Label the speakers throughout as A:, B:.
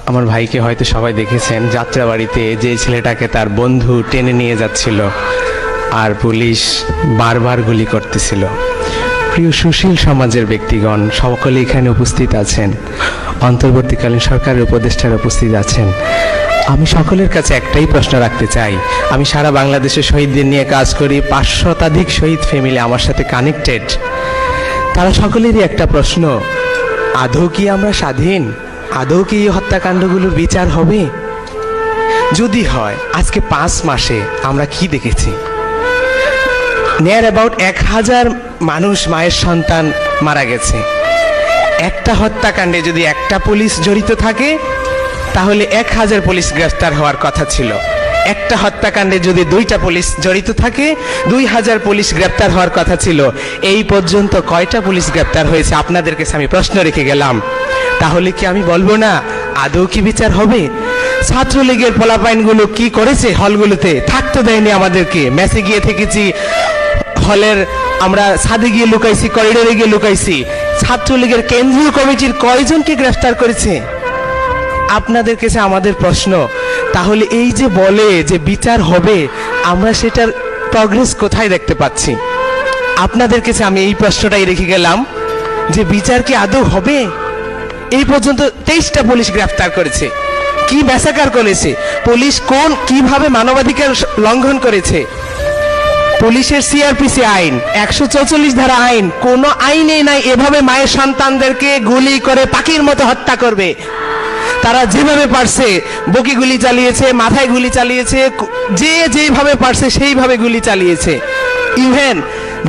A: আমার ভাইকে হয়তো সবাই দেখেছেন, যাত্রাবাড়িতে যে ছেলেটাকে তার বন্ধু টেনে নিয়ে যাচ্ছিল আর পুলিশ বারবার গুলি করতেছিল। প্রিয় সুশীল সমাজের ব্যক্তিগণ সকলে এখানে উপস্থিত আছেন, অন্তর্বর্তীকালীন সরকারের উপদেষ্টারা উপস্থিত আছেন। আমি সকলের কাছে একটাই প্রশ্ন রাখতে চাই। আমি সারা বাংলাদেশে শহীদদের নিয়ে কাজ করি, 500 শতাধিক শহীদ ফ্যামিলি আমার সাথে কানেক্টেড। তারা সকলেরই একটা প্রশ্ন, আদৌ কি আমরা স্বাধীন? আদৌ কি এই হত্যাকাণ্ডগুলোর বিচার হবে? যদি হয়, আজকে 5 মাসে আমরা কি দেখেছি? নিয়ার অ্যাবাউট 1000 মানুষ, মায়ের সন্তান মারা গেছে। একটা হত্যাকাণ্ডে যদি একটা পুলিশ জড়িত থাকে তাহলে 1000 পুলিশ গ্রেফতার হওয়ার কথা ছিল। একটা হত্যাকাণ্ডে যদি 2টা পুলিশ জড়িত থাকে 2000 পুলিশ গ্রেফতার হওয়ার কথা ছিল। এই পর্যন্ত কয়টা পুলিশ গ্রেফতার হয়েছে? আপনাদের কাছে আমি প্রশ্ন রেখে গেলাম। তাহলে কি আমি বলবো না আদৌ কি বিচার হবে? ছাত্রলীগের পোলাপাইনগুলো কি করেছে? হলগুলোতে থাকতে দেয়নি আমাদেরকে। মেসে গিয়ে থেকেছি, হলের আমরা ছাদে গিয়ে লুকাইছি, করিডোরে গিয়ে লুকাইছি। ছাত্রলীগের কেন্দ্রীয় কমিটির কয়জনকে গ্রেফতার করেছে? আপনাদের কাছে আমাদের প্রশ্ন, তাহলে এই যে বলে যে বিচার হবে, আমরা সেটার প্রগ্রেস কোথায় দেখতে পাচ্ছি? আপনাদের কাছে আমি এই প্রশ্নটাই রেখে গেলাম যে বিচার কি আদৌ হবে? এই পর্যন্ত 23টা পুলিশ গ্রেফতার করেছে। কি ব্যাসাকার করেছে পুলিশ? কিভাবে মানবাধিকার লঙ্ঘন করেছে? পুলিশের সিআরপিসি আইন, 144 ধারা আইন, কোন আইনেই নাই এভাবে মায়ের সন্তানদেরকে গুলি করে পাখির মতো হত্যা করবে। তারা যেভাবে পারছে বুকে গুলি চালিয়েছে, মাথায় গুলি চালিয়েছে, যে যেভাবে পারছে সেইভাবে গুলি চালিয়েছে। ইভেন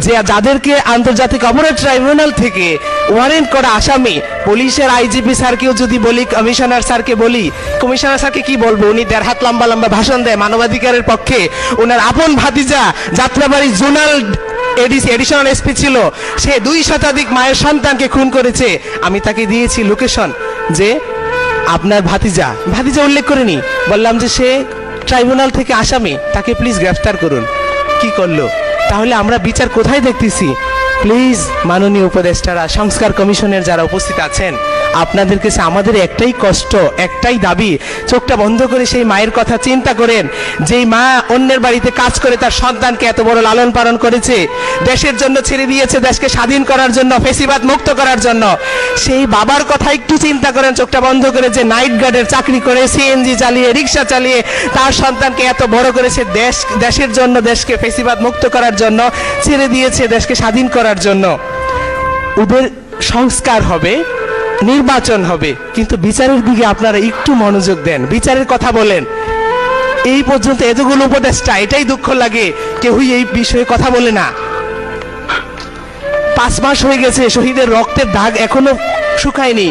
A: যে যাদেরকে আন্তর্জাতিক অপরাধ ট্রাইব্যুনাল থেকে ওয়ারেন্ট করা আসামি, পুলিশের আইজিপি স্যারকেও যদি বলি, কমিশনার স্যারকে বলি, কমিশনার স্যারকে কি বলবো? উনি 1.5 হাত লম্বা লম্বা ভাষণ দেয় মানবাধিকারের পক্ষে। ওনার আপন ভাতিজা যাত্রাবাড়ি জোনাল এডিশনাল এসপি ছিল, সে 2 শতাধিক মায়ের সন্তানকে খুন করেছে। আমি তাকে দিয়েছি লোকেশন, যে আপনার ভাতিজা উল্লেখ করেনি, বললাম যে সে ট্রাইব্যুনাল থেকে আসামি, তাকে প্লিজ গ্রেফতার করুন। কি করলো? তাহলে আমরা বিচার কোথায় দেখতেছি? প্লিজ মাননীয় উপদেষ্টারা, সংস্কার কমিশনের যারা উপস্থিত আছেন, আপনাদের কাছে আমাদের একটাই কষ্ট, একটাই দাবি, চোখটা বন্ধ করে সেই মায়ের কথা চিন্তা করেন, যেই মা অন্যের বাড়িতে কাজ করে তার সন্তানকে এত বড় লালন পালন করেছে, দেশের জন্য ছেড়ে দিয়েছে, দেশকে স্বাধীন করার জন্য, ফেসিবাদ মুক্ত করার জন্য। সেই বাবার কথা একটু চিন্তা করেন, চোখটা বন্ধ করে, যে নাইট গার্ডের চাকরি করে, সিএনজি চালিয়ে, রিক্সা চালিয়ে তার সন্তানকে এত বড় করেছে, দেশের জন্য, দেশকে ফেসিবাদ মুক্ত করার জন্য ছেড়ে দিয়েছে, দেশকে স্বাধীন করার জন্য। ওদের সংস্কার হবে, নির্বাচন হবে, কিন্তু বিচারের দিকে আপনারা একটু মনোযোগ দেন, বিচারের কথা বলেন। এই পর্যন্ত এতগুলো উপদেষ্টা, এটাই দুঃখ লাগে, কেউই এই বিষয়ে কথা বলে না। 5 মাস হয়ে গেছে, শহীদের রক্তের দাগ এখনো শুকায়নি।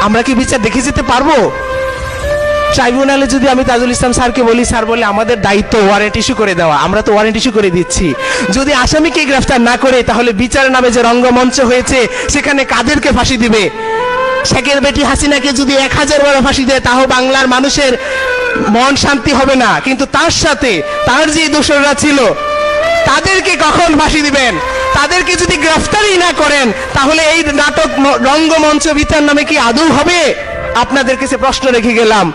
A: আমরা কি বিচার দেখে যেতে পারবো? ট্রাইব্যুনালে যদি আমি তাজুল ইসলাম স্যারকে বলি, স্যার বলে আমাদের দায়িত্ব ওয়ারেন্ট ইস্যু করে দেওয়া, আমরা তো ওয়ারেন্ট ইস্যু করে দিচ্ছি। যদি আসামিকে গ্রেফতার না করে, তাহলে বিচারের নামে যে রঙ্গমঞ্চ হয়েছে সেখানে কাদেরকে ফাঁসি দিবে? শেখের বেটি হাসিনাকে যদি 1000 বার ফাঁসি দেয়, তাও বাংলার মানুষের মন শান্তি হবে না। কিন্তু তার সাথে তার যে দোষররা ছিল তাদেরকে কখন ফাঁসি দিবেন? তাদেরকে যদি গ্রেফতারই না করেন, তাহলে এই নাটক রঙ্গমঞ্চ বিচার নামে কি আদৌ হবে? আপনাদের কাছে প্রশ্ন রেখে গেলাম।